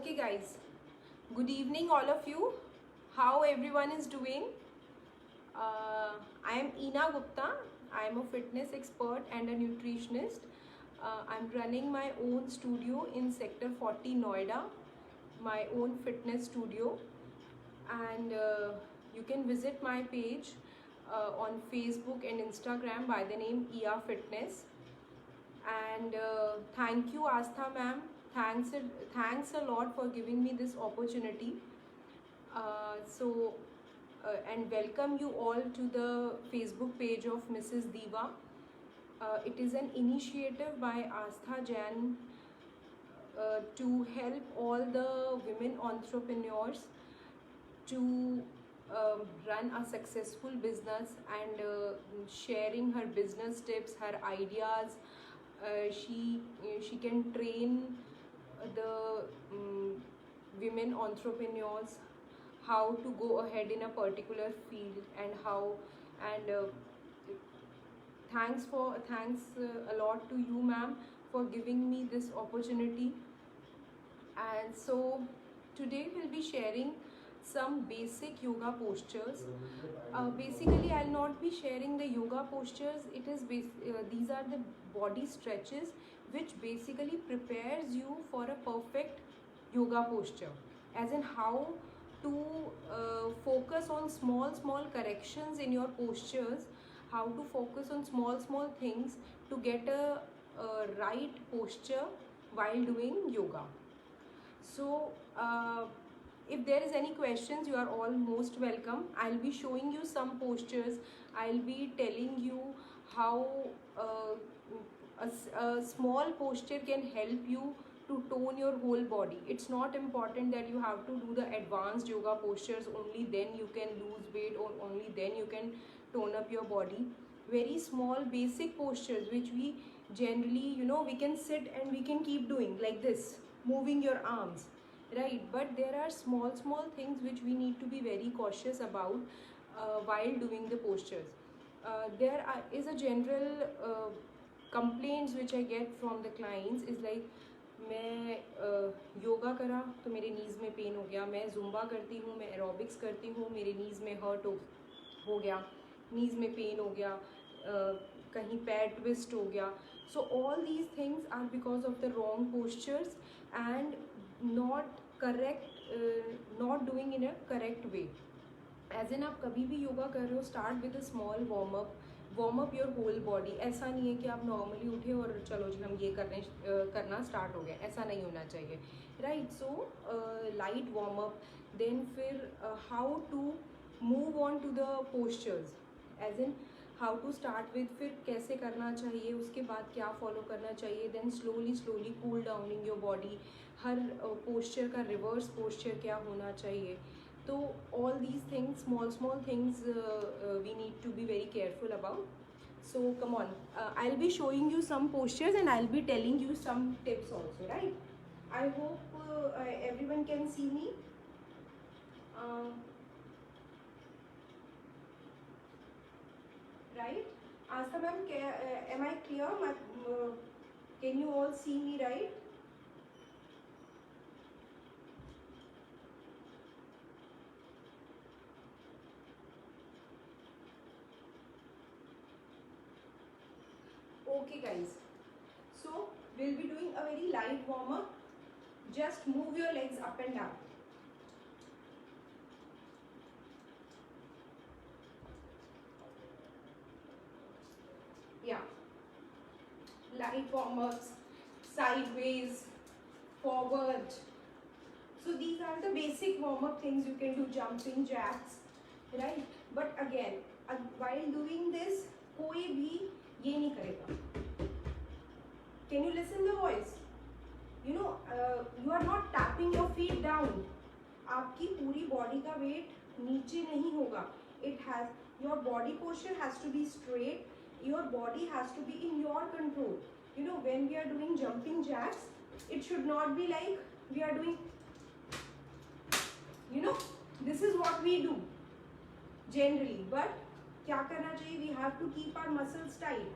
Okay guys, good evening all of you. How everyone is doing? I am Ina Gupta. I am a fitness expert and a nutritionist. I'm running my own studio in Sector 40 Noida, my own fitness studio, and you can visit my page on Facebook and Instagram by the name EA Fitness. And thank you Astha ma'am, thanks a lot for giving me this opportunity. And welcome you all to the Facebook page of Mrs. Diva. It is an initiative by Astha Jain to help all the women entrepreneurs to run a successful business, and sharing her business tips, her ideas. She can train the women entrepreneurs how to go ahead in a particular field, and how and thanks a lot to you ma'am for giving me this opportunity. And so today we'll be sharing some basic yoga postures. Basically I'll not be sharing the yoga postures. These are the body stretches which basically prepares you for a perfect yoga posture, as in how to focus on small corrections in your postures, how to focus on small things to get a right posture while doing yoga. So if there is any questions, you are all most welcome. I'll be showing you some postures. I'll be telling you how a small posture can help you to tone your whole body. It's not important that you have to do the advanced yoga postures, only then you can lose weight or only then you can tone up your body. Very small basic postures which we generally, we can sit and we can keep doing like this, moving your arms, right? But there are small things which we need to be very cautious about while doing the postures. There is a general complaints which I get from the clients is like, मैं योगा करा तो मेरे knees में pen हो गया, मैं Zumba करती हूँ, मैं एरोबिक्स करती हूँ, मेरे नीज़ में हर्ट हो गया, नीज़ में पेन हो गया, कहीं पैर ट्विस्ट हो गया. So all these things are because of the wrong postures and not doing in a correct way. As in आप कभी भी योगा कर रहे हो, start with a small warm up your whole body. ऐसा नहीं है कि आप नॉर्मली उठे और चलो जी हम ये करना स्टार्ट हो गया, ऐसा नहीं होना चाहिए, right? So light warm up, then फिर how to move on to the postures, as in how to start with, फिर कैसे करना चाहिए, उसके बाद क्या फॉलो करना चाहिए, then slowly cool downing your body, हर पोस्चर का रिवर्स पोस्चर क्या होना चाहिए. So all these things, small things, we need to be very careful about. So come on, I'll be showing you some postures and I'll be telling you some tips also, right? I hope everyone can see me. Right? Asta ma'am, am I clear? Can you all see me, right? Okay guys, so we'll be doing a very light warm up. Just move your legs up and down. Yeah, light warm ups, sideways, forward. So these are the basic warm up things. You can do jumping jacks, right? But again, while doing this, कोई भी ये नहीं करेगा. Can you listen the voice? You are not tapping your feet down. आपकी पूरी body का wait नीचे नहीं होगा. Your body posture has to be straight. Your body has to be in your control. When we are doing jumping jacks, it should not be like we are doing. This is what we do generally. But क्या करना चाहिए? We have to keep our muscles tight.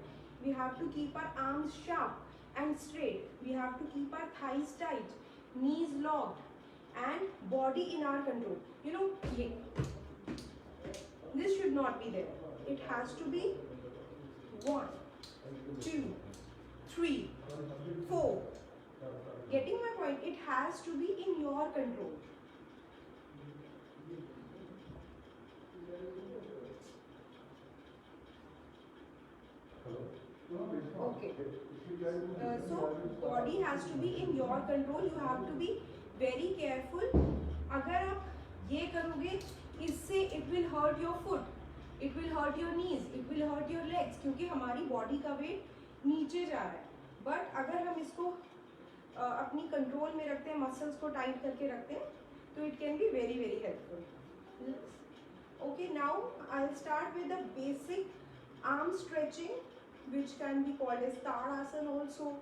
We have to keep our arms sharp and straight. We have to keep our thighs tight, knees locked, and body in our control. You know, this should not be there. It has to be 1, 2, 3, 4. Getting my point? It has to be in your control. Okay. So body has to be in your control. You have to be very careful. अगर आप ये करोगे, इससे it will hurt your foot, it will hurt your knees, it will hurt your legs, क्योंकि हमारी body का wait नीचे जा रहा है. बट अगर हम इसको अपनी कंट्रोल में रखते हैं, मसल्स को टाइट करके रखते हैं, तो it can be very very helpful. Okay, now I'll start with the basic arm stretching, which can be called as Tadasana also,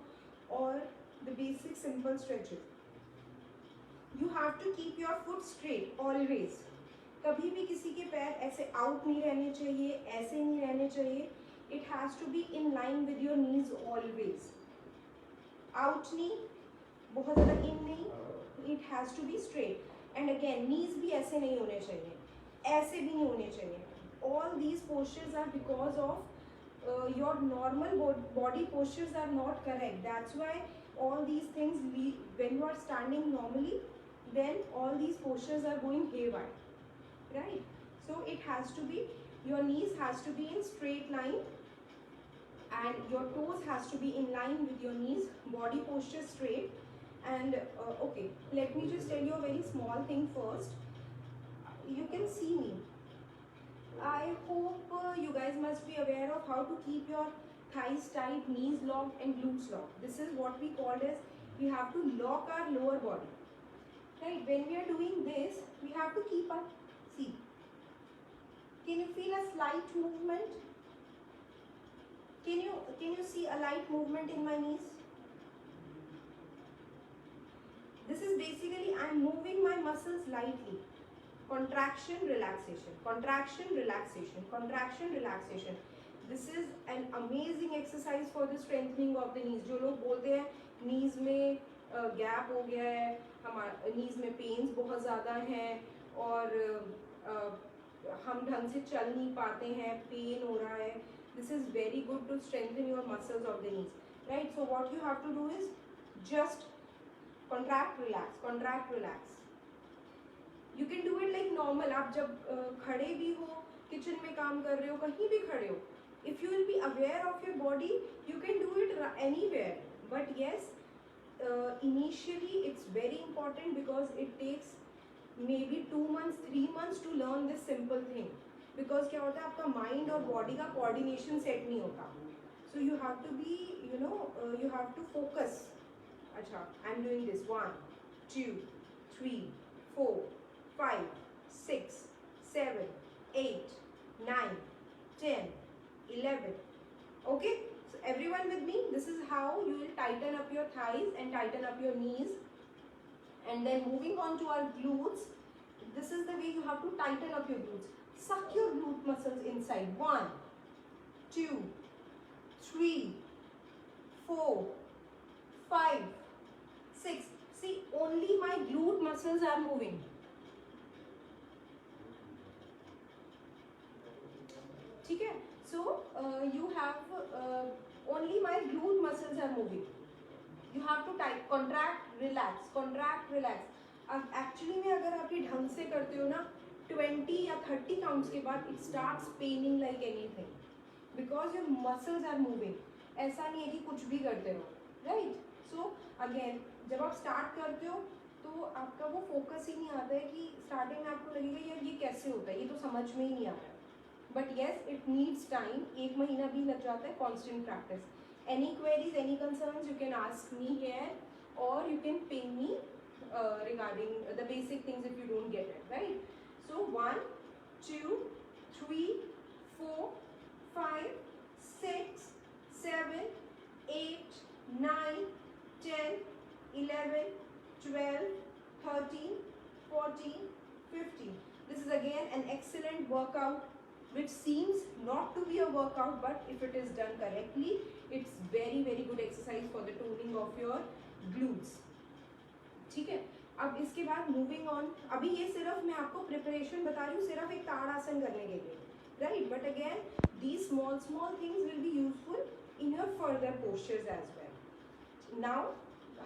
or the basic simple stretches. You have to keep your foot straight always. कभी भी किसी के पैर ऐसे out नहीं रहने चाहिए, ऐसे नहीं रहने चाहिए. It has to be in line with your knees always. Out नहीं, बहुत ज़्यादा in नहीं. It has to be straight. And again, knees भी ऐसे नहीं होने चाहिए, ऐसे भी नहीं होने चाहिए. All these postures are because of your normal body postures are not correct. That's why all these things, when you are standing normally, then all these postures are going haywire, right? So it has to be, your knees has to be in straight line, and your toes has to be in line with your knees, body posture straight. And okay, let me just tell you a very small thing first. You can see me. I hope you guys must be aware of how to keep your thighs tight, knees locked and glutes locked. This is what we call as, we have to lock our lower body. Right? When we are doing this, we have to keep up. See, can you feel a slight movement? Can you see a light movement in my knees? This is basically, I'm moving my muscles lightly. Contraction, relaxation, contraction, relaxation, contraction, relaxation. This is an amazing exercise for the strengthening of the knees. जो लोग बोलते हैं knees में gap हो गया है, हमारे knees में pains बहुत ज़्यादा हैं, और हम ढंग से चल नहीं पाते हैं, pain हो रहा है. This is very good to strengthen your muscles of the knees, right? So what you have to do is just contract, relax, contract, relax. You can do it like normal. आप जब खड़े भी हो, kitchen में काम कर रहे हो, कहीं भी खड़े हो, if you will be aware of your body, you can do it anywhere. But yes, initially it's very important because it takes maybe 2 months, 3 months to learn this simple thing. Because क्या होता है, आपका mind और body का coordination set नहीं होता. So you have to be, you have to focus. अच्छा, I'm doing this 1, 2, 3, 4, 5, 6, 7, 8, 9, 10, 11. Okay, so everyone with me? This is how you will tighten up your thighs and tighten up your knees. And then moving on to our glutes, this is the way you have to tighten up your glutes. Suck your glute muscles inside. 1, 2, 3, 4, 5, 6. See, only my glute muscles are moving. ठीक है? So you have only my glute muscles are moving. You have to tight, contract, relax, contract, relax. अब actually में अगर आप ये ढंग से करते हो ना, 20 या 30 counts के बाद it starts paining like anything because your muscles are moving. ऐसा नहीं है कि कुछ भी करते हो, right? So again, जब आप start करते हो तो आपका वो focus ही नहीं आता है कि starting में आपको लगेगा यार ये कैसे होता है, ये तो समझ में ही नहीं आता है. But yes, it needs time. 1 महीना भी लग जाता है, constant practice. Any queries, any concerns, you can ask me here, or you can ping me regarding the basic things if you don't get it, right? So 1, 2, 3, 4, 5, 6, 7, 8, 9, 10, 11, 12, 13, 14, 15. This is again an excellent workout, which seems not to be a workout, but if it is done correctly, it's very very good exercise for the toning of your glutes. ठीक है? अब इसके बाद moving on, अभी ये सिर्फ मैं आपको प्रिपरेशन बता रही हूँ सिर्फ एक ताड़ासन करने के लिए, right, but again these small things will be useful in your further postures as well. Now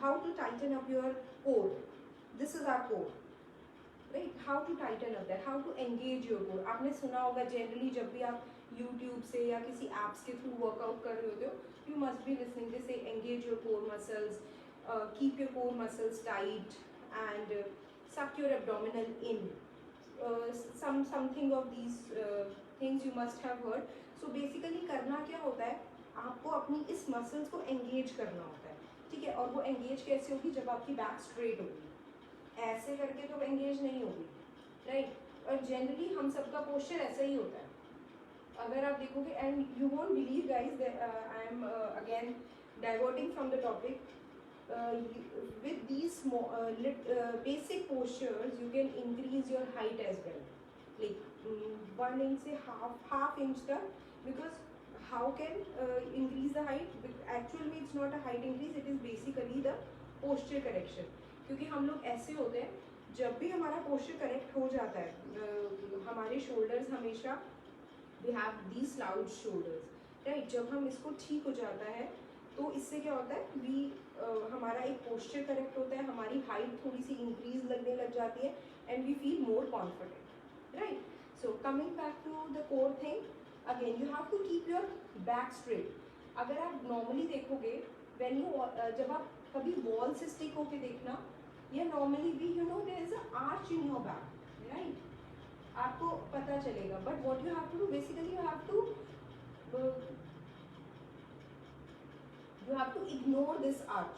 how to tighten up your core, this is our core, right, how to tighten up that, how to engage your core. आपने सुना होगा generally जब भी आप YouTube से या किसी apps के थ्रू वर्कआउट कर रहे होते हो, you must be listening to say engage your core muscles, keep your core muscles tight and suck your abdominal in, something of these things you must have heard. So basically करना क्या होता है, आपको अपनी इस मसल्स को engage करना होता है, ठीक है, और वो एंगेज कैसे होगी, जब आपकी बैक स्ट्रेट होगी, ऐसे करके तो एंगेज नहीं होगी, राइट, और जनरली हम सबका पोस्चर ऐसा ही होता है, अगर आप देखोगे, and you won't believe guys, I am again diverting from the topic, with these basic postures you can increase your height as well, like 1 inch से half inch तक, because how can increase the height, actually it's not a height increase, it is basically the posture correction, क्योंकि हम लोग ऐसे होते हैं, जब भी हमारा पोस्चर करेक्ट हो जाता है, हमारे शोल्डर्स हमेशा we have these slouched shoulders, right, जब हम इसको ठीक हो जाता है तो इससे क्या होता है, हमारा एक पोस्चर करेक्ट होता है, हमारी हाइट थोड़ी सी इंक्रीज लगने लग जाती है, and we feel more confident, right. So coming back to the core thing, again you have to keep your back straight. अगर आप नॉर्मली देखोगे, व्हेन यू जब आप कभी वॉल से स्टिक होके देखना, या नॉर्मली भी you know there is a arch in your back, right, आपको पता चलेगा, but what you have to do, basically you have to ignore this arch,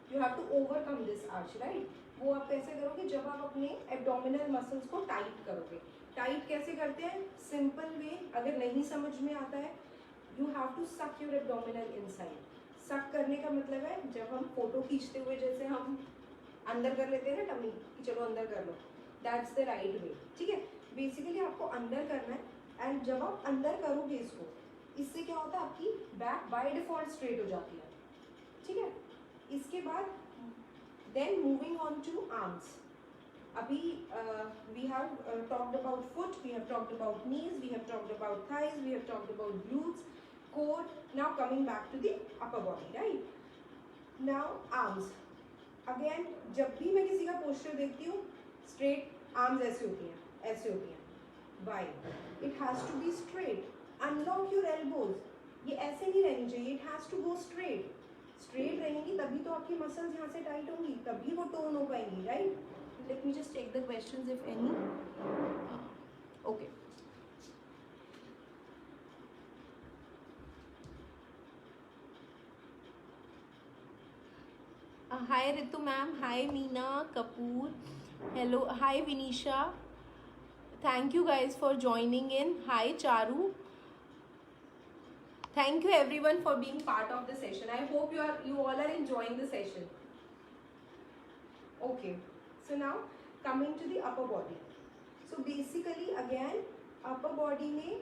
you have to overcome this arch, right. वो आप कैसे करोगे, जब आप अपने एब्डोमिनल मसल्स को टाइट करोगे. टाइट कैसे करते हैं, सिंपल वे, अगर नहीं समझ में आता है, you have to suck your abdominal inside. Suck करने का मतलब है, जब हम फोटो खींचते हुए जैसे हम अंदर कर लेते हैं ना टमी, कि चलो अंदर कर लो, दैट्स द राइट वे, ठीक है. बेसिकली आपको अंदर करना है, एंड जब आप अंदर करोगे इसको, इससे क्या होता है, आपकी बैक बाय डिफॉल्ट स्ट्रेट हो जाती है, ठीक है. इसके बाद then moving on to arms. अभी we have talked about foot, we have talked about knees, we have talked about thighs, we have talked about glutes, core. Now coming back to the upper body, right. Now arms, again जब भी मैं किसी का posture देखती हूँ, straight arms ऐसे होती हैं, ऐसे होती हैं. Why, it has to be straight. Unlock your elbows, ये ऐसे नहीं रहनी चाहिए, it has to go straight. Straight रहेंगी तभी तो आपकी मसल्स यहाँ से टाइट होंगी, तभी वो टोन हो पाएंगी, right. Let me just take the questions if any. Okay, hi Ritu ma'am, hi Meena Kapoor, hello, hi Vinisha, thank you guys for joining in. Hi Charu, thank you everyone for being part of the session. I hope you all are enjoying the session. Okay, so now coming to the upper body. So basically again upper body में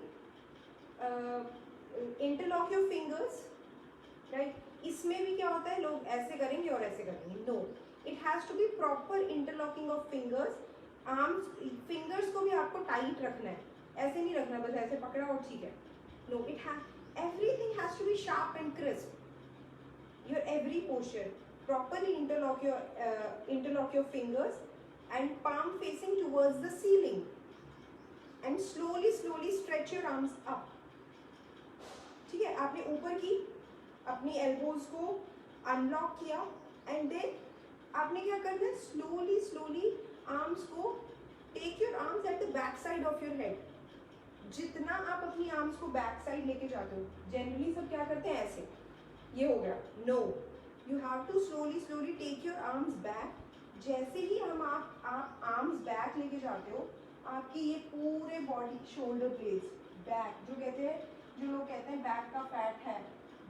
interlock your fingers, right. इसमें भी क्या होता है, लोग ऐसे करेंगे और ऐसे करेंगे, no, it has to be proper interlocking of fingers. Arms, fingers को भी आपको टाइट रखना है, ऐसे नहीं रखना बस ऐसे पकड़ा और ठीक है, no, everything has to be sharp and crisp. Your every posture, properly interlock your fingers and palm facing towards the ceiling, and slowly stretch your arms up, ठीक है. आपने ऊपर की अपनी एल्बोज को अनलॉक किया, एंड देन आपने क्या करना है, स्लोली आर्म्स को, take your arms at the back side of your head. जितना आप अपनी आर्म्स को बैक साइड लेके जाते हो, जनरली सब क्या करते हैं, ऐसे, ये हो गया, no, you have to slowly take your arms back. जैसे ही आप आर्म्स बैक लेके जाते हो, आपकी ये पूरे बॉडी, शोल्डर ब्लेड्स, बैक, जो लोग कहते हैं बैक का फैट है,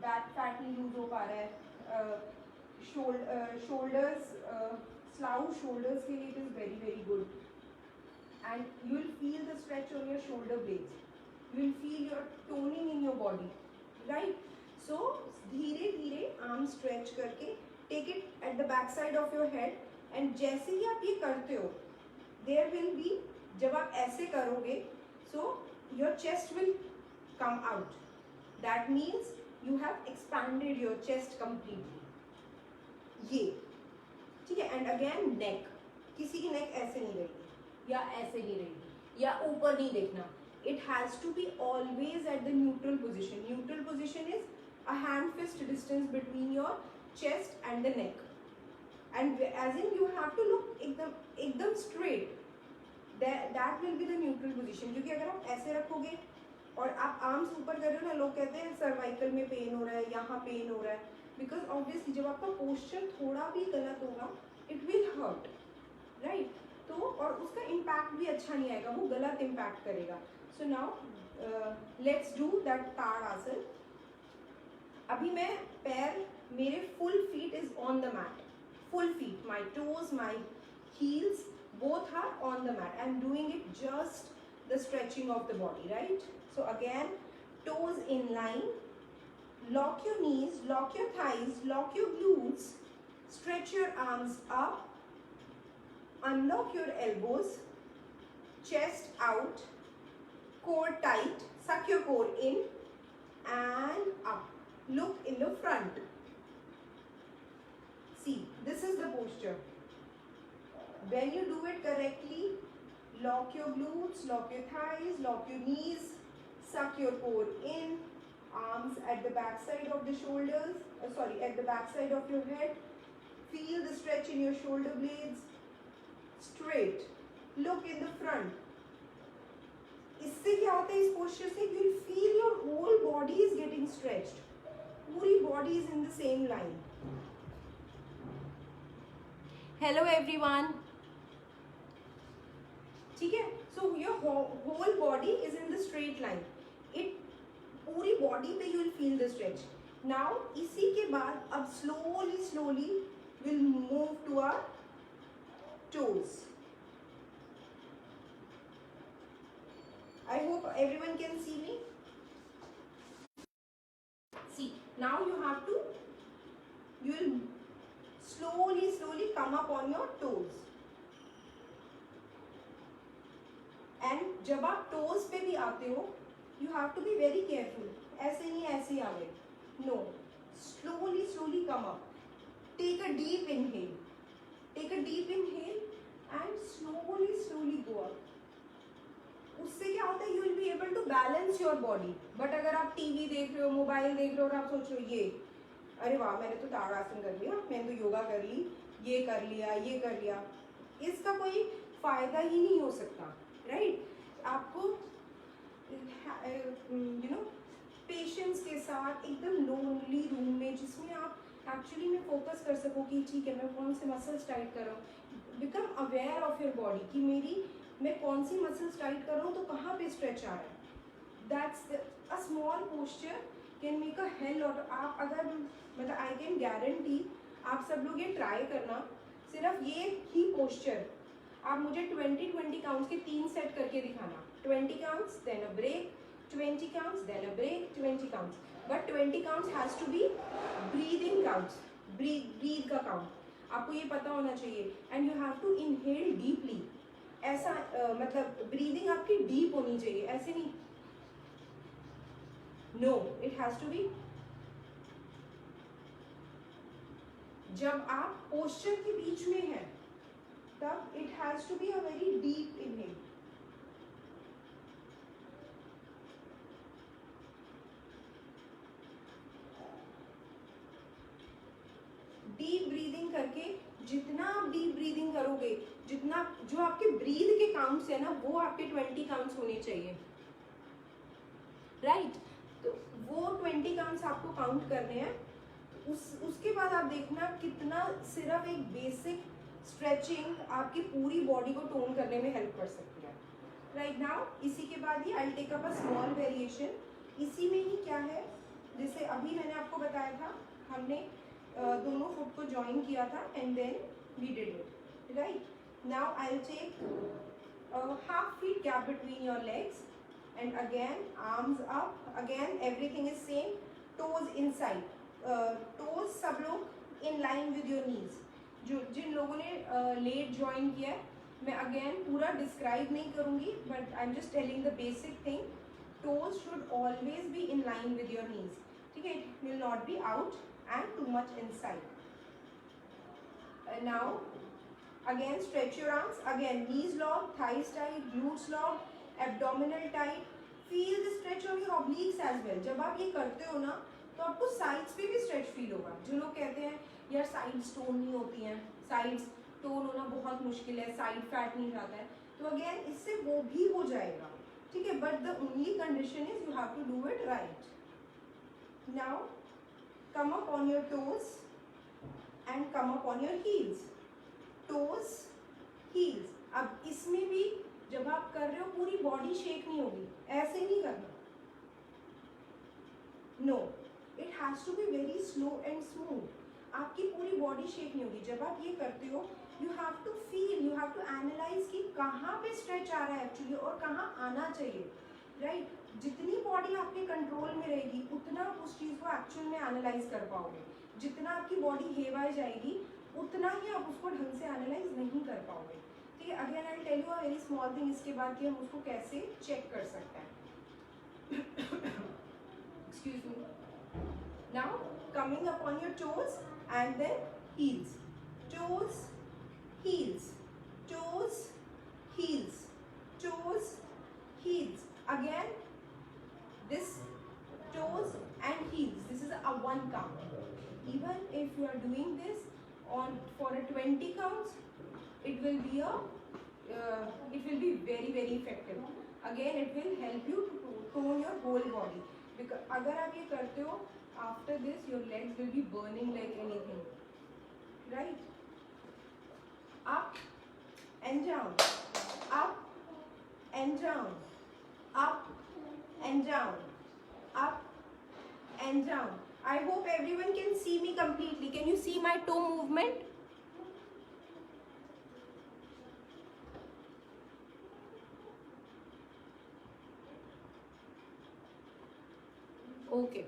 बैक फैट नहीं लूज हो पा रहा है, शोल्डर्स, स्लाउड शोल्डर्स के लिए it is very very good. And you will feel the stretch on your shoulder blades. You will feel your toning in your body, right? So धीरे धीरे arm stretch करके take it at the back side of your head and जैसे ही आप ये करते हो there will be, जब आप ऐसे करोगे so your chest will come out, that means you have expanded your chest completely. ये ठीक है। एंड अगेन नेक, किसी की नेक ऐसे नहीं रहेगी या ऐसे नहीं रहेगी या ऊपर नहीं देखना, it has to be always at the neutral position. Neutral position is a hand fist distance between your chest and the neck, and as in you have to look एकदम straight, that will be the neutral position. क्योंकि अगर आप ऐसे रखोगे और आप arms ऊपर कर रहे हो ना, लोग कहते हैं सर्वाइकल में पेन हो रहा है, यहाँ पेन हो रहा है, बिकॉज ऑब्वियसली जब आपका पोस्चर थोड़ा भी गलत होगा इट विल हर्ट, राइट। तो और उसका इम्पैक्ट भी अच्छा नहीं आएगा, वो गलत इम्पैक्ट करेगा। So now let's do that Tadasana. अभी मैं पैर मेरे full feet is on the mat, full feet, my toes, my heels both are on the mat. I am doing it just the stretching of the body, right? So again, toes in line, lock your knees, lock your thighs, lock your glutes, stretch your arms up, unlock your elbows, chest out, core tight, suck your core in and up, look in the front. See, this is the posture. When you do it correctly, lock your glutes, lock your thighs, lock your knees, suck your core in, arms at the back side of the shoulders, at the back side of your head. Feel the stretch in your shoulder blades. Straight. Look in the front. इससे क्या होता है इस posture से? You will feel your whole body is getting stretched. पूरी body is in the same line. Hello everyone. ठीक है, so your whole body is in the straight line, it पूरी बॉडी पे you will feel the stretch. Now इसी के बाद अब slowly slowly will move to our toes. I hope everyone can see me. See now you have to, you will slowly come up on your toes. And जब आप toes पे भी आते हो you have to be very careful, ऐसे नहीं ऐसे ही आ गए, no, slowly come up, take a deep inhale, and slowly go up. उससे क्या होता है, you will be able to balance your body. But अगर आप टीवी देख रहे हो, मोबाइल देख रहे हो और आप सोच रहे हो ये, अरे वाह मैंने तो ताड़ आसन कर लिया, मैंने तो योगा कर ली, ये कर लिया, इसका कोई फायदा ही नहीं हो सकता, राइट? आपको यू नो पेशेंस के साथ एकदम लोनली रूम में, जिसमें आप एक्चुअली में फोकस कर सको कि ठीक है मैं कौन से मसल्स टाइट कर रहा हूँ, become aware of your body कि मैं कौन सी मसल्स टाइट कर रहा हूँ, तो कहाँ पे स्ट्रेच आ रहा है। That's a small posture can make a hell lot. आप अगर मतलब आई कैन गारंटी आप सब लोग ये ट्राई करना, सिर्फ ये ही पोस्चर आप मुझे 20 काउंट्स के 3 सेट करके दिखाना। 20 counts then a break, 20 counts then a break, 20 counts, but 20 counts has to be breathing counts, breath का काउंट आपको ये पता होना चाहिए। And you have to inhale deeply, ऐसा मतलब ब्रीदिंग आपकी डीप होनी चाहिए, ऐसे नहीं, no, it has to be. जब आप पोस्चर के बीच में हैं तब it has to be a very deep inhale. Deep breathing करके, जितना आप डीप ब्रीदिंग करोगे, जितना जो आपके ब्रीद के काउंट्स है ना वो आपके 20 काउंट्स होने चाहिए, राइट? तो वो 20 काउंट्स आपको काउंट करने हैं। उसके बाद आप देखना कितना सिर्फ एक बेसिक स्ट्रेचिंग आपकी पूरी बॉडी को टोन करने में हेल्प कर सकती है, राइट? नाउ इसी के बाद ही I take up a small variation. इसी में ही क्या है, जैसे अभी मैंने आपको बताया था, हमने दोनों फुट को ज्वाइन किया था and then we did it, right? Now I will take half feet gap between your legs and again arms up, again everything is same, toes inside, toes सब लोग in line with your knees. जो जिन लोगों ने late join किया है, मैं again पूरा डिस्क्राइब नहीं करूंगी, but I am just telling the basic thing. Toes should always B in line with your नीज. ठीक है, it will not be out and too much inside. Now again stretch your arms, again knees long, thighs tight, glutes long, abdominal tight. feel the stretch on your obliques as well. जब आप ये करते हो ना तो आपको sides पे भी स्ट्रेच फील होगा. जो लोग कहते हैं यार साइड्स टोन नहीं होती हैं, साइड्स टोन होना बहुत मुश्किल है, साइड फैट नहीं जाता है, तो अगेन इससे वो भी हो जाएगा. ठीक है, but the only condition is you have to do it right. Now come up on your toes and come up on your heels. Toes heels. अब इसमें भी जब आप कर रहे हो पूरी बॉडी शेक नहीं होगी, ऐसे नहीं करना. No, it has to be very slow and smooth. आपकी पूरी बॉडी शेक नहीं होगी. जब आप ये करते हो you have to feel, you have to analyse कि कहाँ पे स्ट्रेच आ रहा है एक्चुअली और कहाँ आना चाहिए. राइट, जितनी बॉडी आपके कंट्रोल में रहेगी उतना आप उस चीज़ को एक्चुअल में एनालाइज कर पाओगे. जितना आपकी बॉडी हेवाई जाएगी उतना ही आप उसको ढंग से एनालाइज नहीं कर पाओगे. ठीक है, again I tell you a very small thing इसके बाद कि हम उसको कैसे चेक कर सकते हैं. Excuse me. Now coming up on your toes and then heels. Toes heels, toes heels, toes heels. Again this toes and heels, this is a one count. Even if you are doing this on for a 20 counts, it will be very effective. Again it will help you to tone your whole body, because अगर आप ये करते हो after this your legs will be burning like anything. Right, up and down, up and down, up and down, up and down. I hope everyone can see me completely. Can you see my toe movement? Okay.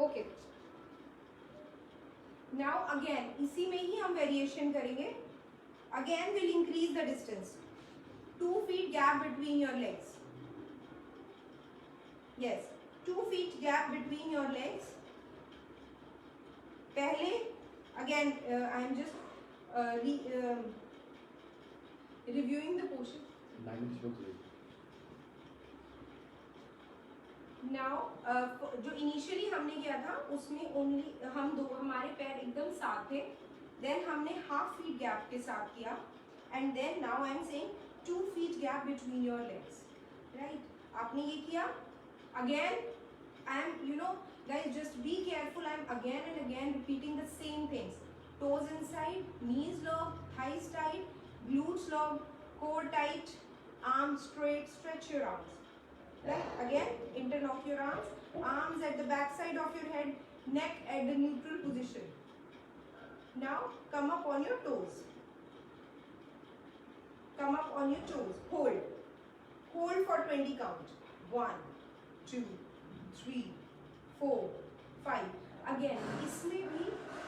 Okay. Now again इसी में ही हम variation करेंगे. Again we'll increase the distance. 2 feet gap between your legs. Yes, 2 feet gap between your legs. पहले again I am just reviewing the portion. Now जो initially हमने किया था उसमें ओनली हमारे पैर एकदम साथ थे. देन हमने हाफ फीट गैप के साथ किया and then now I am saying 2 feet gap between your legs. Right, आपने ये किया. Again I am guys just be careful, I am again and again repeating the same things. Toes inside, knees long, thighs tight, glutes long, core tight, arms straight, stretch your arms. Right, again interlock your arms, arms at the back side of your head, neck at the neutral position. Now come up on your toes, come up on your toes, hold for 20 count. 1 2 3 4 5. again इसमें भी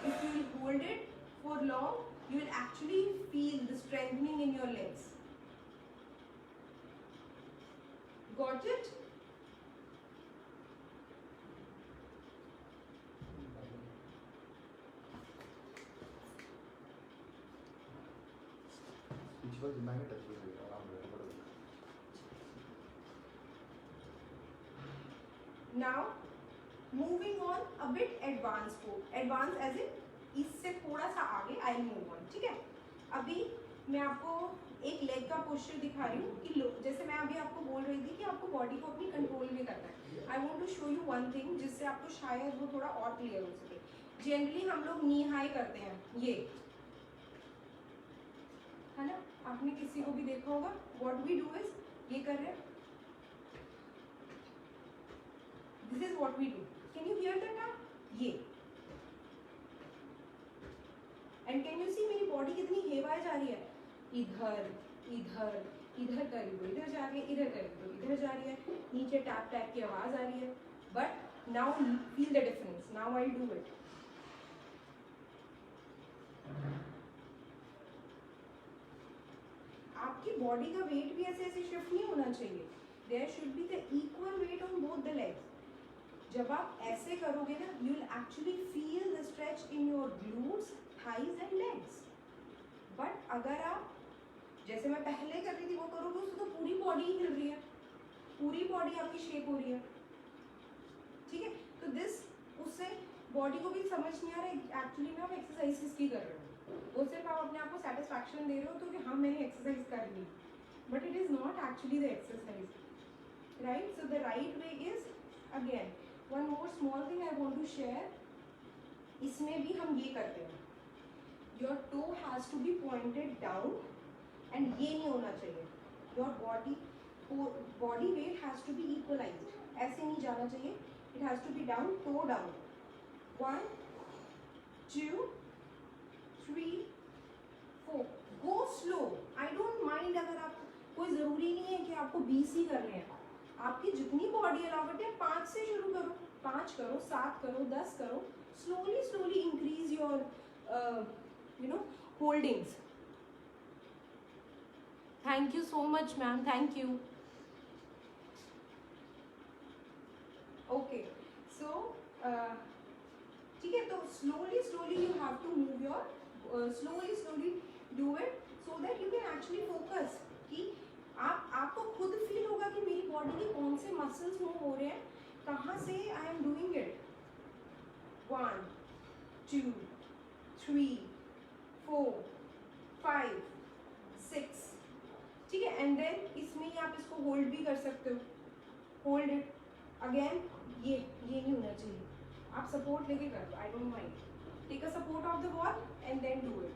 if you will hold it for long you will actually feel the strengthening in your legs. Got it? Now moving on a bit advanced को, advanced as in इससे थोड़ा सा आगे I move on. ठीक है, अभी मैं आपको एक लेग का पोस्चर दिखा रही हूँ कि जैसे मैं अभी आपको बोल रही थी कि आपको बॉडी को अपनी कंट्रोल में करना है. I want to show you one thing जिससे आपको शायद वो थोड़ा और क्लियर हो सके. जनरली हम लोग नी हाई करते हैं, ये है ना, आपने किसी को भी देखा होगा. व्हाट वी डू इज ये कर रहे हैं, this is what we do. Can you hear that? ये एंड कैन यू सी मेरी बॉडी कितनी हेवाई जा रही है, इधर इधर इधर करी तो इधर जा रही है, इधर करी तो इधर जा रही है, नीचे टैप टैप की आवाज आ रही है. But now feel the difference. Now I do it. आपकी बॉडी का वेट भी ऐसे ऐसे शिफ्ट नहीं होना चाहिए. There should be the equal weight on both the legs. जब आप ऐसे करोगे ना, you will actually feel the stretch in your glutes, thighs and legs. But अगर आप जैसे मैं पहले कर रही थी वो करोगे, उससे तो पूरी बॉडी ही हिल रही है, पूरी बॉडी आपकी शेक हो रही है. ठीक है, तो दिस उससे बॉडी को भी समझ नहीं आ रहा है एक्चुअली में आप एक्सरसाइज किसकी कर रहे हो. वो सिर्फ आप अपने आप को सेटिस्फैक्शन दे रहे हो तो कि हाँ मैंने एक्सरसाइज कर ली, but it is not actually the exercise. Right, so the right way is again one more small thing I want to share. इसमें भी हम ये करते हैं, your toe has to be pointed down and ये नहीं होना चाहिए. Your body weight has to be equalised. ऐसे नहीं जाना चाहिए. It has to be down, toe down. 1 2 3 4. Go slow. I don't mind. अगर आप कोई ज़रूरी नहीं है कि आपको 20 ही करने हैं. आपकी जितनी बॉडी अलाउट है 5 से शुरू करो. 5 करो, 7 करो, 10 करो. Slowly slowly increase your holdings. Thank you so much ma'am, thank you. Okay, so ठीक है, तो slowly slowly you have to move your, slowly do it so that you can actually focus कि आपको खुद फील होगा कि मेरी body के कौन से मसल्स मूव हो रहे हैं, कहाँ से आई एम डूइंग इट. 1 2 3 4 5 6. ठीक है, एंड देन इसमें ही आप इसको होल्ड भी कर सकते हो. Hold it again. ये नहीं होना चाहिए. आप सपोर्ट लेके कर दो, I don't mind. Take a support of the wall and then do it.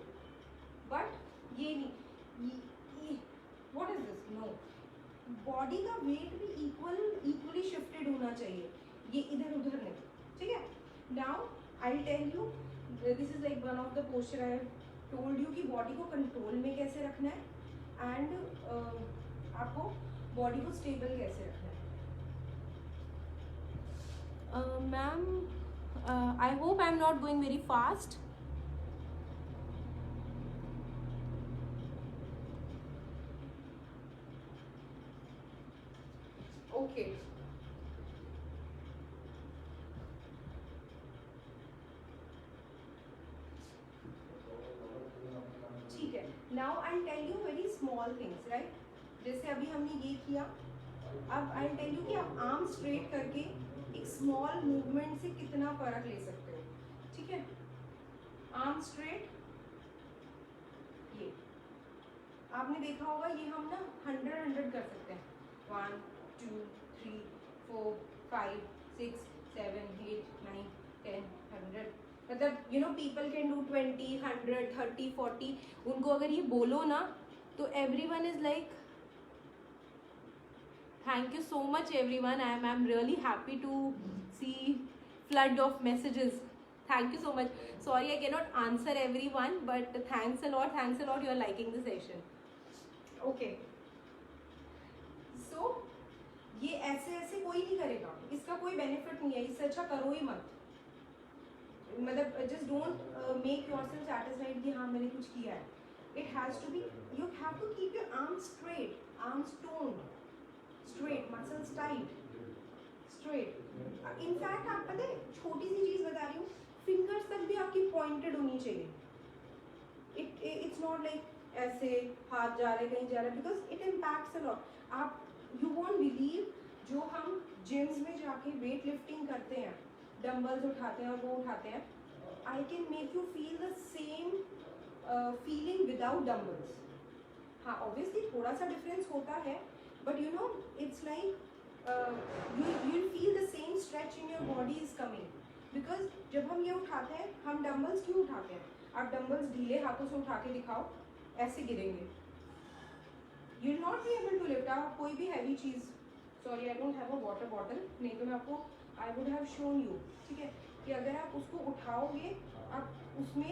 But ये नहीं, what is this. No, body का वेट भी इक्वली शिफ्टेड होना चाहिए. ये इधर उधर नहीं. ठीक है, now I tell you, this is like one of the posture I have told you कि बॉडी को कंट्रोल में कैसे रखना है एंड आपको बॉडी को स्टेबल कैसे रखना है. Ma'am, I hope I am not going very fast. Okay, ठीक है. Now I tell you very small things. Right, जैसे अभी हमने ये किया, अब आई टेल यू कि आप आर्म स्ट्रेट करके एक स्मॉल मूवमेंट से कितना फर्क ले सकते हो. ठीक है, आर्म स्ट्रेट. ये आपने देखा होगा, ये हम ना 100 कर सकते हैं. 1 2 3 4 5 6 7 8 9 10 100. मतलब you know people can do 20 100 30 40. उनको अगर ये बोलो ना तो everyone is like, thank you so much everyone. I'm really happy to see flood of messages. Thank you so much. Sorry I cannot answer everyone, but thanks a lot you are liking the session. Okay, so ये ऐसे कोई नहीं करेगा, इसका कोई benefit नहीं है. इससे अच्छा करो ही मत. मतलब just don't make yourself satisfied कि हाँ मैंने कुछ किया है. It has to be, you have to keep your arms straight, arms toned, straight, muscles tight, straight. In fact आप पता है, छोटी सी चीज बता रही हूँ, फिंगर्स तक भी आपकी पॉइंटेड होनी चाहिए. It's not like ऐसे हाथ जा रहे कहीं जा रहे, because it impacts a lot. आप you won't believe, जो हम जिम्स में जाके वेट लिफ्टिंग करते हैं, डंबल्स उठाते हैं और वो उठाते हैं, I can make you feel the same feeling without dumbbells. हाँ obviously थोड़ा सा डिफरेंस होता है, but you know it's like you'll feel the same stretch in your body is coming, because जब हम ये उठाते हैं, हम डंबल्स क्यों उठाते हैं. आप डंबल्स ढीले हाथों से उठा के दिखाओ, ऐसे गिरेंगे. you'll not be able to lift. आप कोई भी heavy cheese, sorry I don't have a water bottle, नहीं तो मैं आपको I would have shown you. ठीक है, कि अगर आप उसको उठाओगे, आप उसमें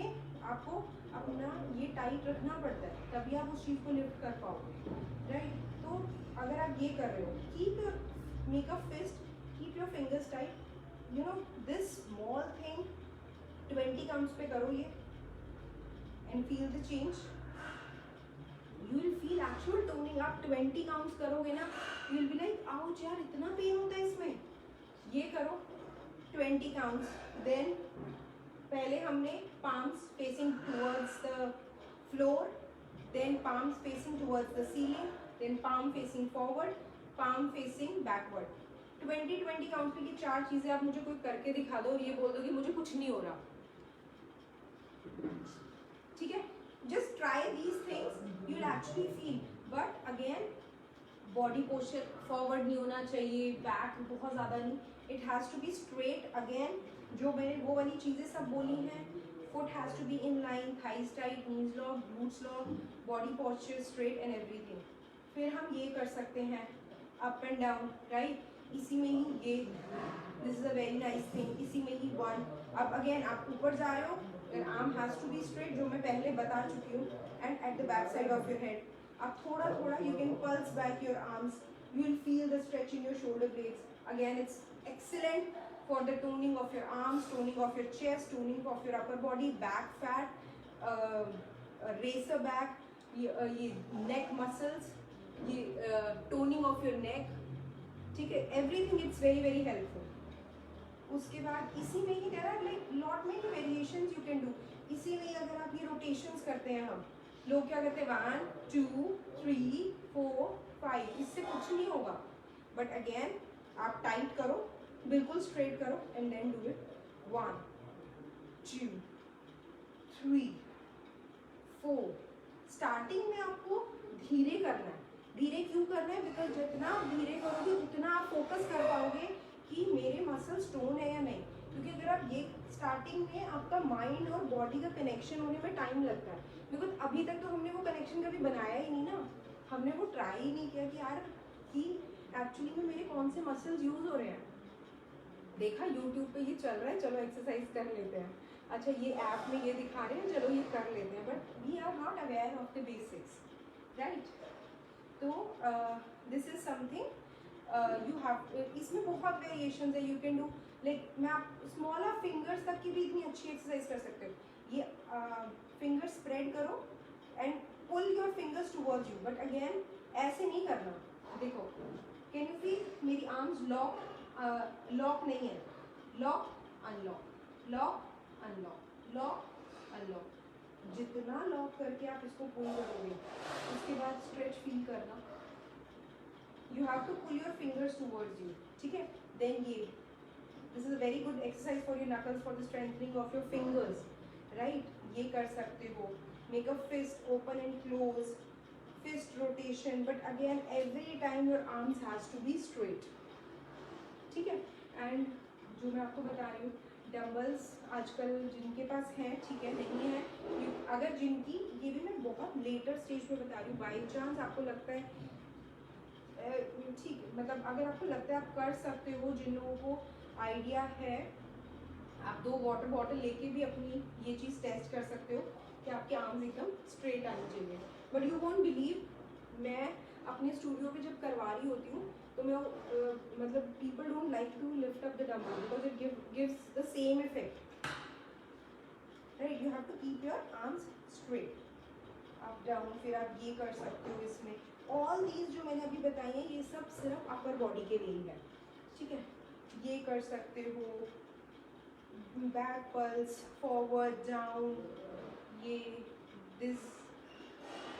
आपको अपना ये टाइट रखना पड़ता है, तभी आप उस चीज़ को लिफ्ट कर पाओगे, राइट। तो अगर आप ये कर रहे हो, keep your make a fist, keep your fingers tight, you know this small thing 20 counts पे करो ये, and feel the change. You will feel actual toning. आप 20 काउंट्स करोगे ना, you will be like ouch यार, इतना पेन होता है इसमें। ये करो 20 काउंट्स। देन पहले हमने palms facing towards the floor, then palms facing towards the ceiling, then palm facing forward, palm facing backward. 20 count पे ये 4 चीजें आप मुझे कोई करके दिखा दो और ये बोल दो कि मुझे कुछ नहीं हो रहा, ठीक है। Just try these things, you will actually feel. But again body posture forward नहीं होना चाहिए, बैक बहुत ज़्यादा नहीं, it has to be straight. Again जो मैंने वो वाली चीज़ें सब बोली हैं, foot has to be in line, thighs tight, knees lock, glutes lock, body posture straight and everything. फिर हम ये कर सकते हैं अप एंड डाउन, राइट। इसी में ही ये this is a very nice thing, इसी में ही 1। अब अगेन आप ऊपर जा रहे हो, then arm has to be straight, जो मैं पहले बता चुकी हूँ, and at the back side of your head. अब थोड़ा थोड़ा you can pulse back your arms, you will feel the stretch in your shoulder blades. Again, it's excellent for the toning of your arms, toning of your chest, toning of your upper body, back fat, racer back, ये neck muscles, ये toning of your neck, ठीक है। everything it's very very helpful. उसके बाद इसी में ही there are like lot many variations you can do. इसी में अगर आप ये rotations करते हैं, हम लोग क्या करते हैं 1 2 3 4 5, इससे कुछ नहीं होगा। बट अगेन आप टाइट करो, बिल्कुल स्ट्रेट करो, and then do it 1 2 3 4। Starting में आपको धीरे करना है। धीरे क्यों करना है? बिकॉज जितना आप धीरे करोगे उतना आप फोकस कर पाओगे कि मेरे मसल्स टोन है या नहीं। क्योंकि अगर आप ये स्टार्टिंग में आपका माइंड और बॉडी का कनेक्शन होने में टाइम लगता है, बिकॉज अभी तक तो हमने वो कनेक्शन कभी बनाया ही नहीं ना, हमने वो ट्राई ही नहीं किया कि यार कि एक्चुअली में मेरे कौन से मसल्स यूज हो रहे हैं। देखा यूट्यूब पे ये चल रहा है, चलो एक्सरसाइज कर लेते हैं, अच्छा ये ऐप में ये दिखा रहे हैं, चलो ये कर लेते हैं, but we are not aware of the basics, right. तो this is something you have, इसमें बहुत वेरिएशन है, यू कैन डू लाइक, मैं आप स्मॉलर फिंगर्स तक की भी इतनी अच्छी एक्सरसाइज कर सकते हो। ये फिंगर स्प्रेड करो and pull your fingers towards you, but again ऐसे नहीं करना। देखो कैन यू फील मेरी आर्म्स लॉक, लॉक नहीं है, lock unlock, lock unlock, lock unlock. जितना लॉक करके आप इसको पुल करोगे, उसके बाद स्ट्रेच फील करना, you have to pull your fingers towards you, ठीक है। देन ये this is a very good exercise for your knuckles, for the strengthening of your fingers, right. ये कर सकते हो। Make a fist open and close, fist rotation, but again every time your arms has to be straight, ठीक है। And जो मैं आपको बता रही हूँ, डम्बल्स आजकल जिनके पास हैं, ठीक है, नहीं है, अगर जिनकी, ये भी मैं बहुत लेटर स्टेज पे बता रही हूँ, बाई चांस आपको लगता है ठीक, मतलब अगर आपको लगता है आप कर सकते हो, जिन लोगों को आइडिया है, आप 2 वाटर बॉटल लेके भी अपनी ये चीज़ टेस्ट कर सकते हो कि आपके आर्म्स एकदम स्ट्रेट आने चाहिए। बट यू वोंट बिलीव, मैं अपने स्टूडियो पे जब करवा रही होती हूँ तो मैं मतलब people don't like to lift up the dumbbell because it gives the same effect, right. You have to keep your arms straight, up down. फिर आप ये कर सकते हो इसमें। ऑल दीज जो मैंने अभी बताई हैं, ये सब सिर्फ अपर बॉडी के लिए ही है, ठीक है। ये कर सकते हो, बैक पल्स, फॉरवर्ड डाउन, ये this,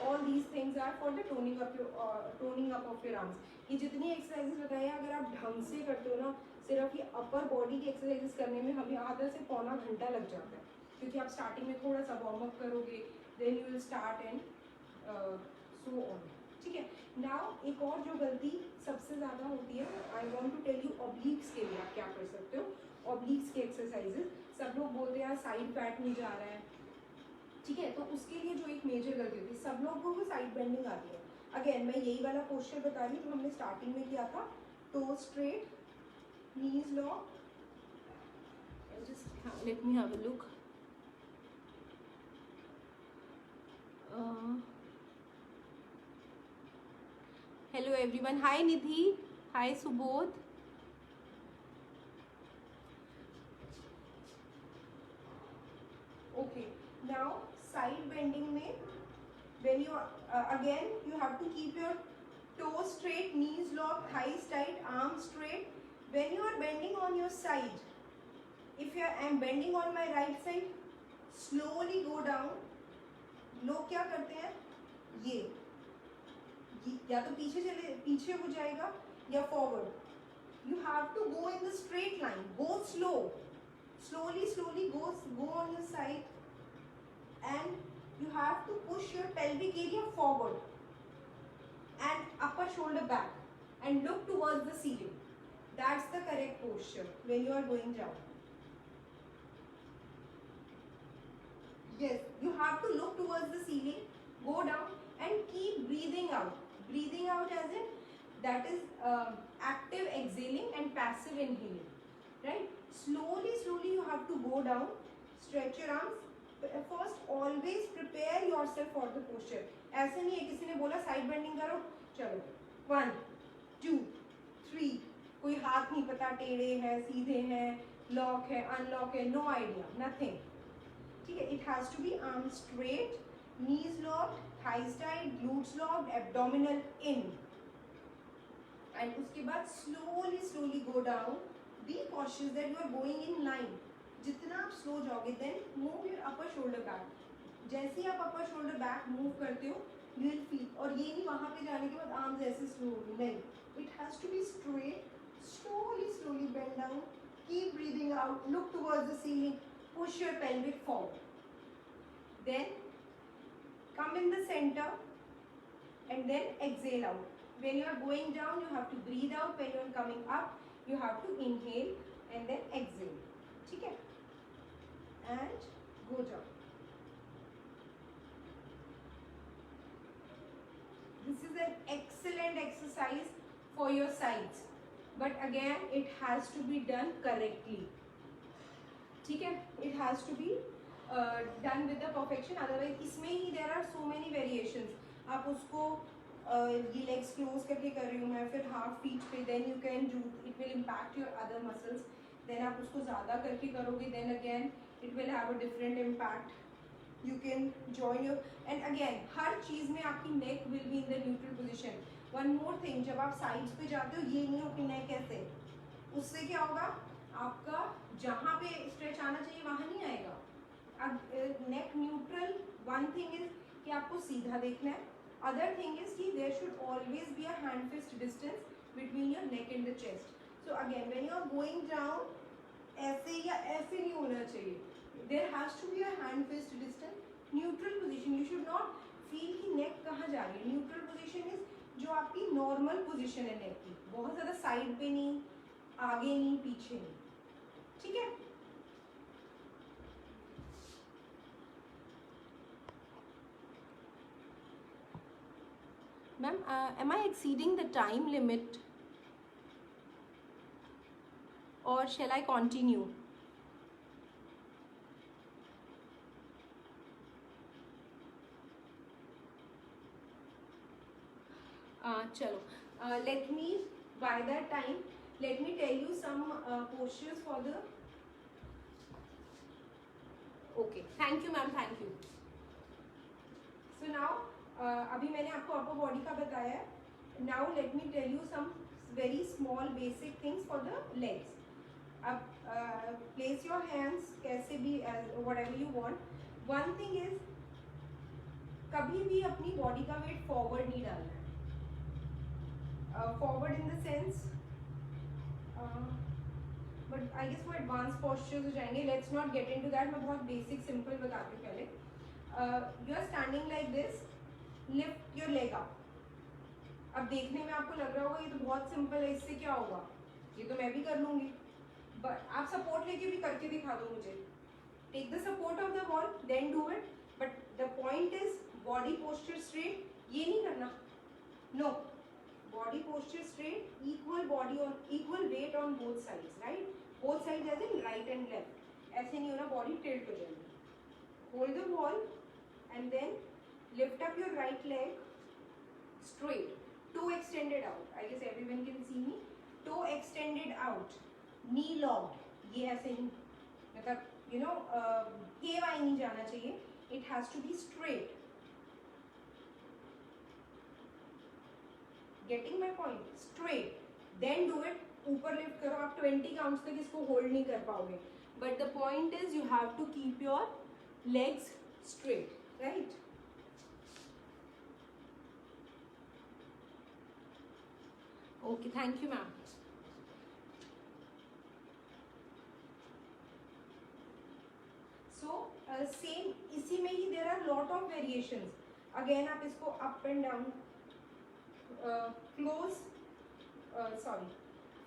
all these things are for the toning up of your arms. ये जितनी एक्सरसाइजेस बताई हैं, अगर आप ढंग से करते हो ना, सिर्फ ये अपर बॉडी की एक्सरसाइजेस करने में हमें आधा से पौना घंटा लग जाता है, क्योंकि आप स्टार्टिंग में थोड़ा सा वार्म अप करोगे, then you will start and so on, ठीक है। नाउ एक और जो गलती सबसे ज़्यादा होती है, I want to tell you obliques के लिए आप क्या कर सकते हो। ऑब्लिक्स के एक्सरसाइजेस, सब लोग बोलते हैं साइड फैट नहीं जा रहा है, ठीक है, तो उसके लिए जो एक मेजर गलती होती है, सब लोगों को साइड बेंडिंग आती है। अगेन मैं यही वाला पोस्चर बता रही हूँ जो हमने स्टार्टिंग में किया था, toe straight, knees lock, let me have a look. Hello everyone. Hi Nidhi. Hi Subodh. Okay. Now side bending में when you again you have to keep your toes straight, knees locked, thighs tight, arms straight. When you are bending on your side, if I am bending on my right side, slowly go down. लोग क्या करते हैं, ये या तो पीछे हो जाएगा या forward. You have to go in the straight line. Go slow. Slowly go on your side, and you have to push your pelvic area forward and upper shoulder back and look towards the ceiling. That's the correct posture when you are going down. Yes, you have to look towards the ceiling, go down and keep breathing out. Breathing out as in that is active exhaling and passive inhaling, right? Slowly you have to go down, stretch your arms. First always prepare yourself for the posture. ऐसे नहीं है किसी ने बोला side bending करो, चलो 1 2 3, कोई हाथ नहीं पता टेढ़े हैं सीधे हैं, लॉक है अनलॉक है, नो आइडिया, नथिंग. ठीक है, it has to be arm straight, knees locked, thighs tight, glutes locked, abdominal in. And उसके बाद slowly go down. Be cautious that you are going in line. जितना आप slow जाओगे, then move your upper shoulder back. जैसे ही आप upper shoulder back move करते हो, you will feel. और ये नहीं वहाँ पे जाने के बाद arms ऐसे slowly, नहीं. It has to be straight. Slowly bend down. Keep breathing out. Look towards the ceiling. Push your pelvic forward. Then come in the center and then exhale out. When you are going down, you have to breathe out. When you are coming up, you have to inhale and then exhale. ठीक है? And go down. This is an excellent exercise for your sides, but again it has to be done correctly. ठीक है? It has to be done with the perfection. Otherwise इसमें ही there are so many variations. आप उसको ये legs close करके कर रही हूँ मैं, फिर half feet पे, then you can do, it will impact your other muscles. Then आप उसको ज़्यादा करके करोगे, then again it will have a different impact. You can join your, and again हर चीज़ में आपकी neck will be in the neutral position. One more thing, जब आप sides पे जाते हो, ये नहीं हो कि neck ऐसे, उससे क्या होगा, आपका जहाँ पे stretch आना चाहिए वहाँ नहीं आएगा. Neck neutral. One thing is कि आपको सीधा देखना है. अदर थिंग इज कि there should always be a hand fist distance between your neck and the chest. So again when you are going down, ऐसे या ऐसे नहीं होना चाहिए. There has to be a hand fist distance, neutral position. You should not feel कि neck कहाँ जा रही है. न्यूट्रल पोजीशन इज जो आपकी नॉर्मल पोजीशन है नेक की, बहुत ज़्यादा साइड पे नहीं, आगे नहीं, पीछे नहीं. ठीक है? Ma'am, am I exceeding the time limit or shall I continue? Chalo. Let me, by that time, let me tell you some postures for the. Okay. Thank you, ma'am. Thank you. So now. अभी मैंने आपको upper body का बताया है. Now let me tell you some very small basic things for the legs. अब place your hands कैसे भी whatever you want. One thing is कभी भी अपनी बॉडी का वेट फॉरवर्ड नहीं डालना है. Forward in the sense, but I guess वो एडवांस पोस्चर्स हो जाएंगे. Let's not get into that. मैं बहुत बेसिक सिंपल बताती हूँ पहले. You are standing like this. Lift your leg up. अब देखने में आपको लग रहा होगा ये तो बहुत सिंपल है, इससे क्या होगा, ये तो मैं भी कर लूंगी. बट आप सपोर्ट लेके भी करके दिखा दो मुझे. Take the support of the wall, then do it. But the point is body posture straight. ये नहीं करना, no. Body posture straight, equal body और equal weight on both sides, right? Both sides as in right and left. ऐसे नहीं होना, body tilt हो जाएगी. Hold the wall and then lift up your right leg straight, toe extended out. I guess everyone can see me. Toe extended out, knee locked. ये ऐसे नहीं, मतलब you know KY नहीं जाना चाहिए. It has to be straight. Getting my point? Straight. Then do it. ऊपर lift करो. आप 20 काउंट्स तक इसको होल्ड नहीं कर पाओगे. But the point is you have to keep your legs straight, right? Okay, thank you, ma'am. So same इसी में ही there are lot of variations. Again आप इसको up and down, close,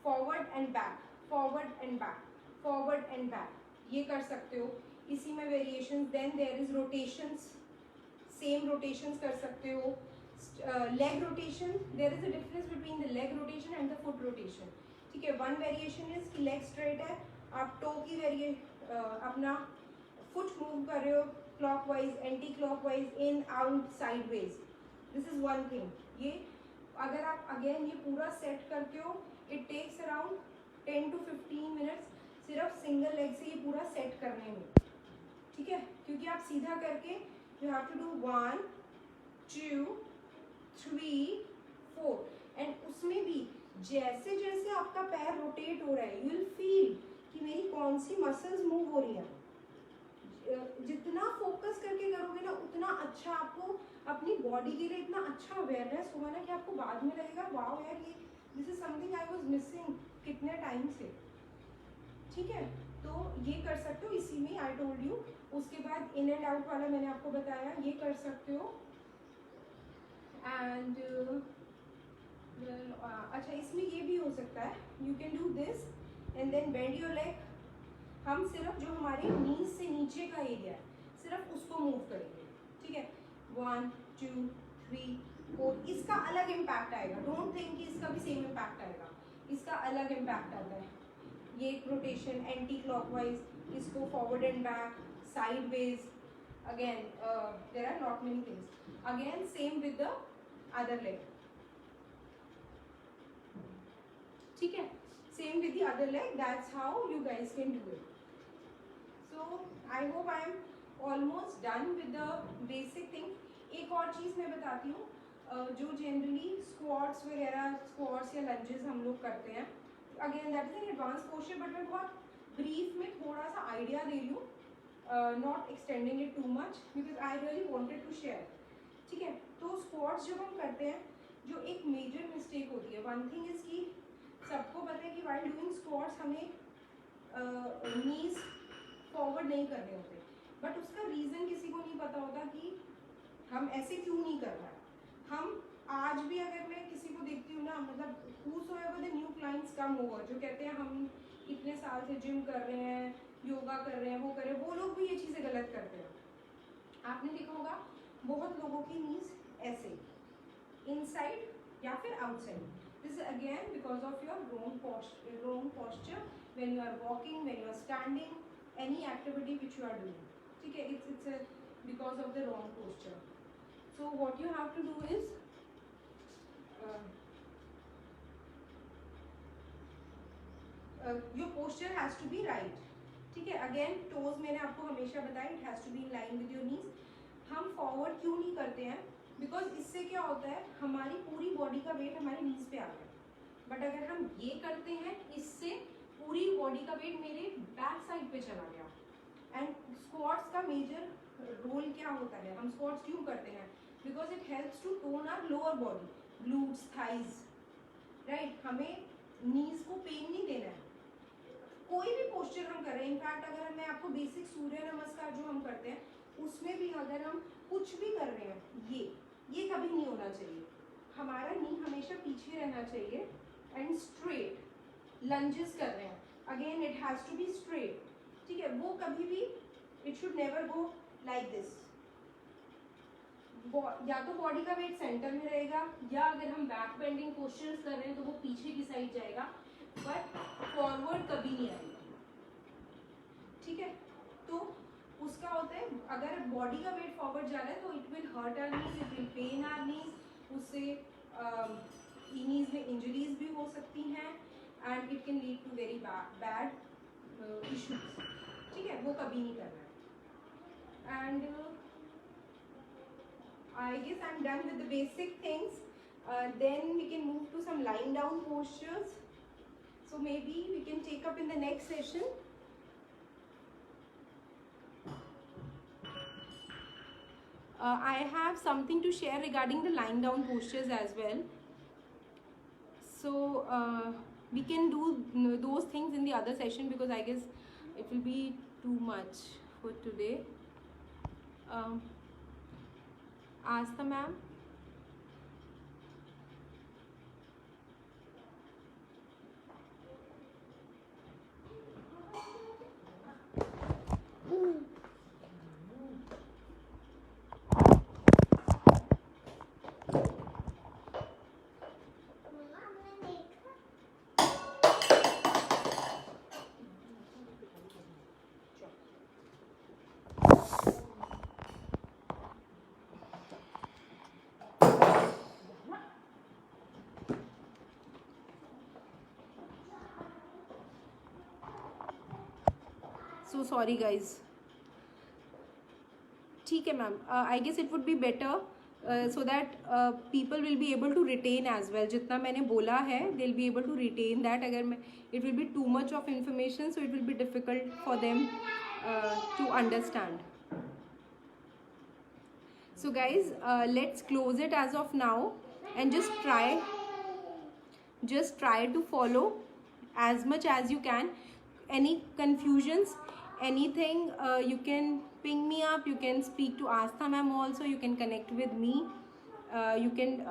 forward and back, forward and back, forward and back. ये कर सकते हो. इसी में variations. Then there is rotations. Same rotations कर सकते हो. Leg rotation, there is a difference between the leg rotation and the foot rotation. ठीक है, one variation is कि leg straight है, आप toe की अपना foot move कर रहे हो clockwise, anti clockwise, in, out, sideways. This is one thing. ये अगर आप again ये पूरा set करते हो, it takes around 10 to 15 minutes सिर्फ single leg से ये पूरा set करने में. ठीक है, क्योंकि आप सीधा करके you have to do 1, 2, 3, 4 and उसमें भी जैसे जैसे आपका पैर रोटेट हो रहा है यू विल फील कि मेरी कौन सी मसल्स मूव हो रही हैं. जितना फोकस करके करोगे ना उतना अच्छा आपको अपनी बॉडी के लिए इतना अच्छा अवेयरनेस होगा ना कि आपको बाद में लगेगा वाओ यार ये this is something I was missing कितने टाइम से. ठीक है, तो ये कर सकते हो इसी में आई टोल्ड यू. उसके बाद इन एंड आउट वाला मैंने आपको बताया, ये कर सकते हो. एंड अच्छा इसमें ये भी हो सकता है you can do this and then bend your leg. हम सिर्फ जो हमारे नीज से नीचे का एरिया है सिर्फ उसको मूव करेंगे. ठीक है, 1, 2, 3, 4. इसका अलग इम्पैक्ट आएगा. डोंट थिंक कि इसका भी सेम इम्पैक्ट आएगा. इसका अलग इम्पैक्ट आता है. ये एक रोटेशन एंटी क्लॉकवाइज, इसको forward and back, sideways. Again there are not many things. Again same with the other leg. ठीक है, same with the other leg. That's how you guys can do it. So I hope I am almost done with the basic thing. एक और चीज़ मैं बताती हूँ जो generally squats वगैरह squats या लंजेस हम लोग करते हैं. Again that is an advance posture but मैं बहुत ब्रीफ में थोड़ा सा आइडिया दे रही हूँ, not extending it too much because I really wanted to share. ठीक है, तो स्क्वाट्स जब हम करते हैं जो एक मेजर मिस्टेक होती है, वन थिंग इज कि सबको पता है कि वाइल डूइंग स्क्वाट्स हमें नीज फॉरवर्ड नहीं करने होते, बट उसका रीज़न किसी को नहीं पता होता कि हम ऐसे क्यों नहीं कर रहे हैं. हम आज भी अगर मैं किसी को देखती हूँ ना, मतलब whosoever the new clients come over जो कहते हैं हम इतने साल से जिम कर रहे हैं, योगा कर रहे हैं, वो कर रहे हैं, वो लोग भी ये चीज़ें गलत करते हैं. आपने देखा होगा बहुत लोगों की नीज ऐसे इनसाइड या फिर outside. This is again because of your wrong posture when you are walking, when you are standing, any activity which you are doing. ठीक है, it's because of the wrong posture. So what you have to do is your posture has to be right. ठीक है, again toes मैंने आपको हमेशा बताया it has to be in line with your knees. हम forward क्यों नहीं करते हैं? बिकॉज इससे क्या होता है हमारी पूरी बॉडी का वेट हमारे नीज पे आ गया. बट अगर हम ये करते हैं इससे पूरी बॉडी का वेट मेरे बैक साइड पे चला गया. एंड स्क्वाट्स का मेजर रोल क्या होता है, हम स्क्वाट्स क्यों करते हैं? Because it helps to tone our lower body, glutes, thighs, right. हमें नीज को पेन नहीं देना है. कोई भी पोस्चर हम कर रहे हैं, इनफैक्ट अगर मैं आपको बेसिक सूर्य नमस्कार जो हम करते हैं उसमें भी अगर हम कुछ भी कर रहे हैं ये कभी नहीं होना चाहिए. हमारा नी हमेशा पीछे रहना चाहिए एंड स्ट्रेट. लंजेस कर रहे हैं, again it has to be straight. ठीक है, वो कभी भी it should never go like this. या तो बॉडी का वेट सेंटर में रहेगा या अगर हम बैक बेंडिंग पोस्चर्स कर रहे हैं तो वो पीछे की साइड जाएगा, बट फॉरवर्ड कभी नहीं आएगा. ठीक है, बॉडी का वेट फॉरवर्ड जा रहा है तो it will hurt our knees, it will pain our knees, उससे नीज में इंजरीज भी हो सकती हैं and it can lead to very bad issues. ठीक है, वो कभी नहीं करना है. And I guess I'm done with the basic things. Then we can move to some lying down postures. So maybe we can take up in the next session. I have something to share regarding the lying down postures as well. So we can do those things in the other session because I guess it will be too much for today. Astha ma'am. So sorry guys. ठीक है ma'am, I guess it would be better so that people will be able to retain as well. जितना मैंने बोला है they'll be able to retain that. अगर मैं it will be too much of information so it will be difficult for them to understand. So guys, let's close it as of now and just try to follow as much as you can. Any confusions, anything, you can ping me up, you can speak to Astha ma'am also, you can connect with me, you can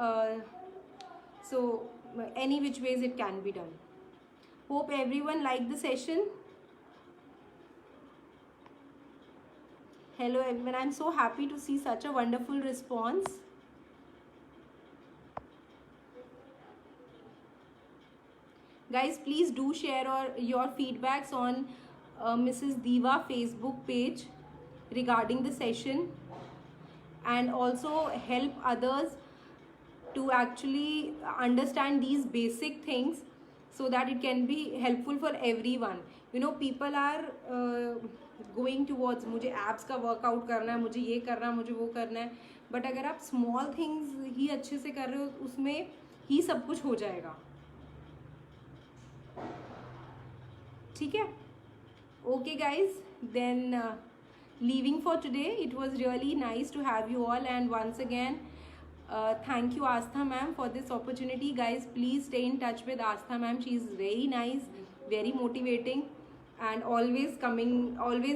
so any which ways it can be done. Hope everyone liked the session. Hello everyone, I'm so happy to see such a wonderful response. Guys, please do share your feedbacks on Mrs. Diva Facebook page regarding the session, and also help others to actually understand these basic things so that it can be helpful for everyone. You know, people are going towards मुझे abs का workout करना है, मुझे ये करना है, मुझे वो करना है, but अगर आप small things ही अच्छे से कर रहे हो उसमें ही सब कुछ हो जाएगा. ठीक है, okay guys, then leaving for today. It was really nice to have you all, and once again thank you Astha ma'am for this opportunity. Guys, please stay in touch with Astha ma'am. She is very nice, very motivating, and always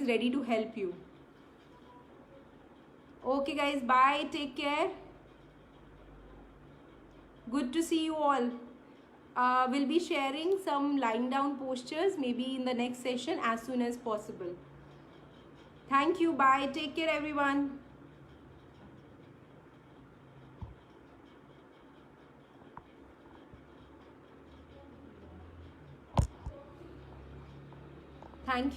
ready to help you. Okay guys, bye, take care, good to see you all. We'll be sharing some lying down postures maybe in the next session as soon as possible. Thank you, bye, take care everyone. Thank you.